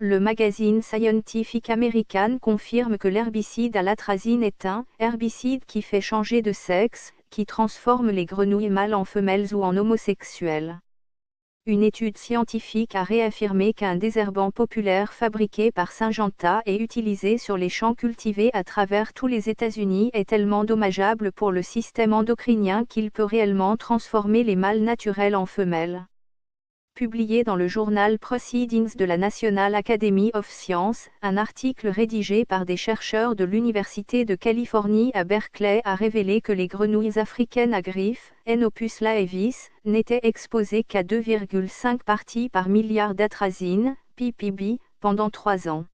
Le magazine Scientific American confirme que l'herbicide à l'atrazine est un herbicide qui fait changer de sexe, qui transforme les grenouilles mâles en femelles ou en homosexuelles. Une étude scientifique a réaffirmé qu'un désherbant populaire fabriqué par Syngenta et utilisé sur les champs cultivés à travers tous les États-Unis est tellement dommageable pour le système endocrinien qu'il peut réellement transformer les mâles naturels en femelles. Publié dans le journal Proceedings de la National Academy of Sciences, un article rédigé par des chercheurs de l'Université de Californie à Berkeley a révélé que les grenouilles africaines à griffes, Enopus laevis, n'étaient exposées qu'à 2,5 parties par milliard d'atrazine, ppb, pendant 3 ans.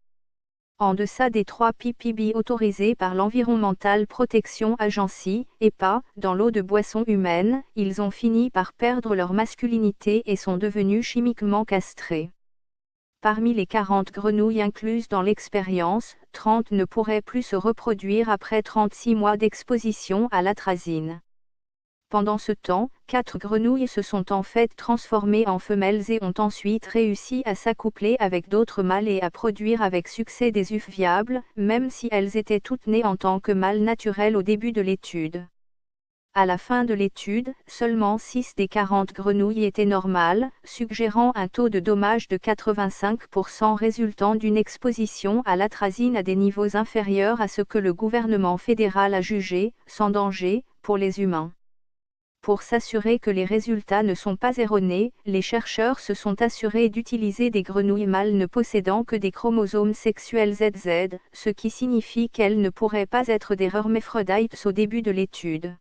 En deçà des 3 ppb autorisés par l'Environmental Protection Agency, EPA, dans l'eau de boisson humaine, ils ont fini par perdre leur masculinité et sont devenus chimiquement castrés. Parmi les 40 grenouilles incluses dans l'expérience, 30 ne pourraient plus se reproduire après 36 mois d'exposition à l'atrazine. Pendant ce temps, 4 grenouilles se sont en fait transformées en femelles et ont ensuite réussi à s'accoupler avec d'autres mâles et à produire avec succès des œufs viables, même si elles étaient toutes nées en tant que mâles naturels au début de l'étude. À la fin de l'étude, seulement 6 des 40 grenouilles étaient normales, suggérant un taux de dommage de 85% résultant d'une exposition à l'atrazine à des niveaux inférieurs à ce que le gouvernement fédéral a jugé, sans danger, pour les humains. Pour s'assurer que les résultats ne sont pas erronés, les chercheurs se sont assurés d'utiliser des grenouilles mâles ne possédant que des chromosomes sexuels ZZ, ce qui signifie qu'elles ne pourraient pas être des hermaphrodites au début de l'étude.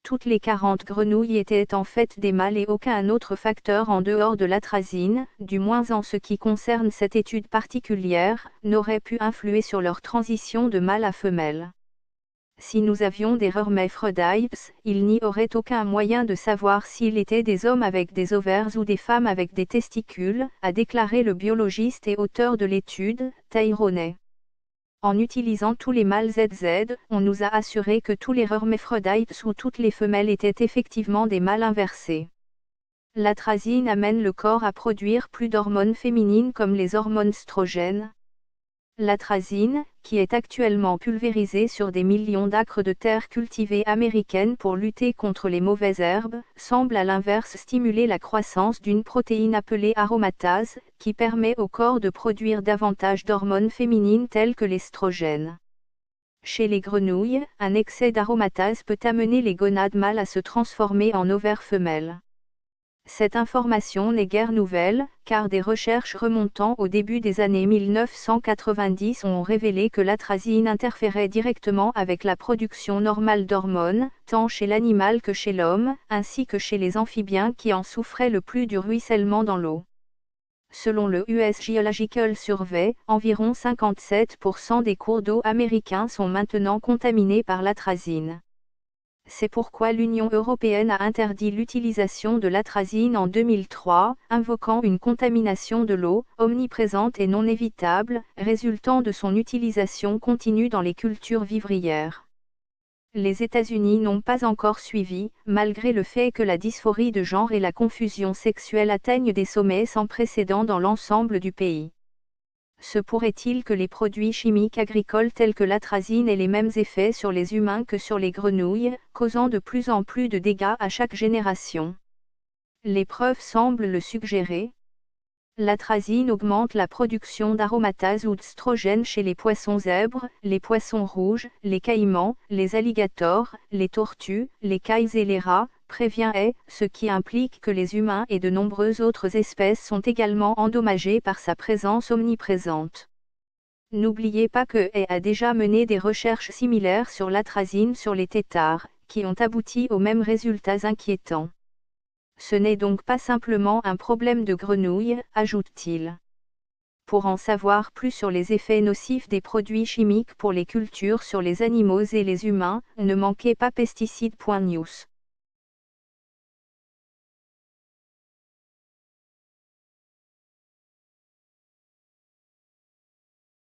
Toutes les 40 grenouilles étaient en fait des mâles et aucun autre facteur en dehors de l'atrazine, du moins en ce qui concerne cette étude particulière, n'aurait pu influer sur leur transition de mâle à femelle. Si nous avions des hermaphrodites, il n'y aurait aucun moyen de savoir s'ils étaient des hommes avec des ovaires ou des femmes avec des testicules, a déclaré le biologiste et auteur de l'étude, Tyrone. En utilisant tous les mâles ZZ, on nous a assuré que tous les hermaphrodites ou toutes les femelles étaient effectivement des mâles inversés. L'atrazine amène le corps à produire plus d'hormones féminines comme les hormones œstrogènes. L'atrazine, qui est actuellement pulvérisée sur des millions d'acres de terre cultivée américaine pour lutter contre les mauvaises herbes, semble à l'inverse stimuler la croissance d'une protéine appelée aromatase, qui permet au corps de produire davantage d'hormones féminines telles que l'estrogène. Chez les grenouilles, un excès d'aromatase peut amener les gonades mâles à se transformer en ovaires femelles. Cette information n'est guère nouvelle, car des recherches remontant au début des années 1990 ont révélé que l'atrazine interférait directement avec la production normale d'hormones, tant chez l'animal que chez l'homme, ainsi que chez les amphibiens qui en souffraient le plus du ruissellement dans l'eau. Selon le US Geological Survey, environ 57% des cours d'eau américains sont maintenant contaminés par l'atrazine. C'est pourquoi l'Union européenne a interdit l'utilisation de l'atrazine en 2003, invoquant une contamination de l'eau, omniprésente et non évitable, résultant de son utilisation continue dans les cultures vivrières. Les États-Unis n'ont pas encore suivi, malgré le fait que la dysphorie de genre et la confusion sexuelle atteignent des sommets sans précédent dans l'ensemble du pays. Se pourrait-il que les produits chimiques agricoles tels que l'atrazine aient les mêmes effets sur les humains que sur les grenouilles, causant de plus en plus de dégâts à chaque génération? Les preuves semblent le suggérer. L'atrazine augmente la production d'aromatase ou d'œstrogène chez les poissons zèbres, les poissons rouges, les caïmans, les alligators, les tortues, les cailles et les rats, prévient ce qui implique que les humains et de nombreuses autres espèces sont également endommagés par sa présence omniprésente. N'oubliez pas que a déjà mené des recherches similaires sur l'atrazine sur les têtards, qui ont abouti aux mêmes résultats inquiétants. Ce n'est donc pas simplement un problème de grenouilles, ajoute-t-il. Pour en savoir plus sur les effets nocifs des produits chimiques pour les cultures sur les animaux et les humains, ne manquez pas pesticide.news.